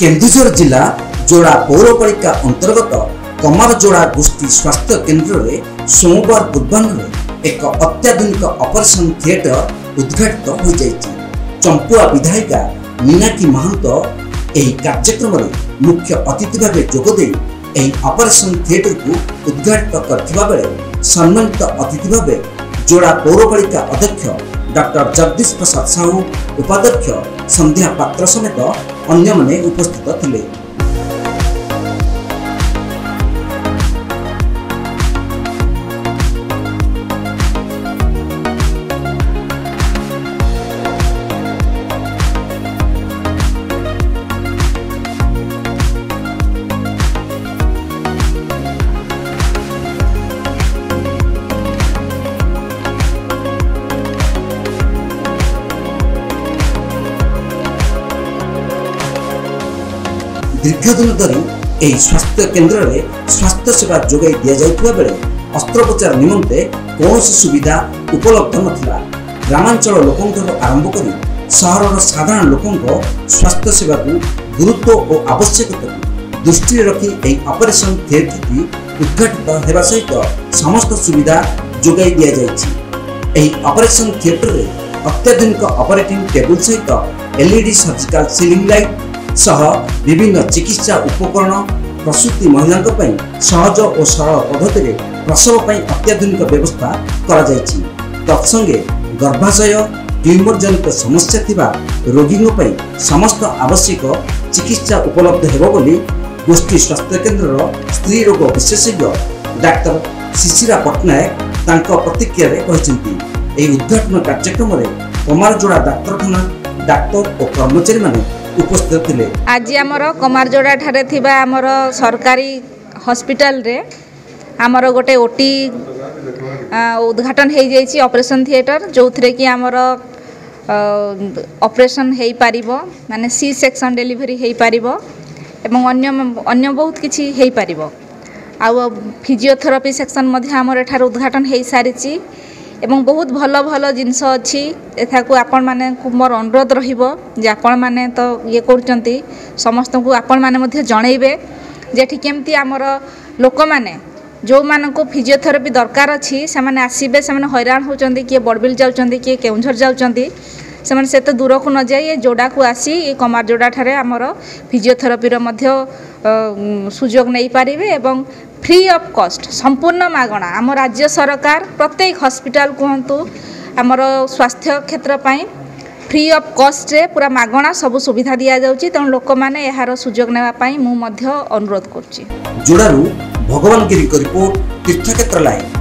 केन्दुझर जिला जोड़ा पौरपालिका अंतर्गत कमारजोड़ा गोष्ठी स्वास्थ्य केन्द्र में सोमवार पूर्वाह्न एक अत्याधुनिक ऑपरेशन थिएटर उद्घाटित हो जाइछि। चंपुआ विधायिका मीनाक्षी महंत एही कार्यक्रम में मुख्य अतिथि भाव जोगदे एही ऑपरेशन थिएटर को उद्घाटित करथिबा बेले सम्मानित अतिथि भाव जोड़ा पौरपालिका अध्यक्ष डॉक्टर जगदीश प्रसाद साहू, उपाध्यक्ष संध्या पात्र समेत अन्य माने उपस्थित थिले। दीर्घदिन धरी यह स्वास्थ्य केन्द्र में स्वास्थ्य सेवा जोगाई दि जाउथबा बेले अस्त्रोपचार निमंते कौन सुविधा उपलब्ध नथिला। ग्रामांचल लोकंठर आरंभ करी सहरर साधारण लोकंक स्वास्थ्य सेवा को गुरुत्व और आवश्यकता को दृष्टि रखी यह ऑपरेशन थिएटर की उद्घाटित होगा सहित समस्त सुविधा जोगाई दि जाइछि। यह ऑपरेशन थिएटर में अत्याधुनिक ऑपरेटिंग टेबल सहित एलईडी सर्जिकल सीलिंग लाइट सह विभिन्न चिकित्सा उपकरण, प्रसूति महिला सहज और सरल पद्धति प्रसव पर अत्याधुनिक व्यवस्था करा जाइछि। तत्संगे गर्भाशय ट्यूमर जनित समस्या थिबा रोगियों पर समस्त आवश्यक चिकित्सा उपलब्ध हेबो बोली गोष्ठी स्वास्थ्य केन्द्र स्त्री रोग विशेषज्ञ डाक्टर शिशिरा पट्टनायक तांको प्रतिक्रिया रे कहिसेंती। एही उद्घाटन कार्यक्रम में कमारजोड़ा डाक्तरखाना डाक्तर और कर्मचारी माने उपस्थित थिले। आज आमर कमारजोड़ा ठारे थिबा आमर सरकारी हॉस्पिटल रे आमर गोटे ओटी उद्घाटन हो जाइछि ऑपरेशन थिएटर, जो थरे कि आमर ऑपरेशन हो पारिबो, माने सी सेक्शन डिलीवरी हो पारिबो एवं अन्य बहुत किछि हो पारिबो। आ फिजियोथेरापी सेक्शन मध्य आमर एठार उद्घाटन हो सारिछि एवं बहुत भल भल जिनस अच्छी एथाकू आपण माने मोर अनुरोध रहिबो जे आपण माने तो ये करचंती समस्त को आपण माने मध्य जणैबे जेठी केमती आमर लोक माने जो मान को फिजियोथेरापी दरकार अच्छी से माने आसीबे, से माने हैरान होचंती कि बड़बिल जाउचंती कि केउंझर जाउचंती, से माने सेते दूर को न जाई जोड़ा को आसी ये कमारजोड़ा ठारे आमर फिजियोथेरापी रो मध्य सुजोग नै पारिबे एवं फ्री ऑफ कॉस्ट संपूर्ण मागणा आम राज्य सरकार प्रत्येक हॉस्पिटल कहतु आमर स्वास्थ्य क्षेत्र पाई फ्री ऑफ कॉस्ट रे पूरा मागणा सब सुविधा दिया जाउची। तेणु लोक माने यार सुजोग नेवा पाई मु मध्य अनुरोध करछि। जोड़ारू भगवान गिरी रिपोर्ट तीर्थक्षेत्र लाइव।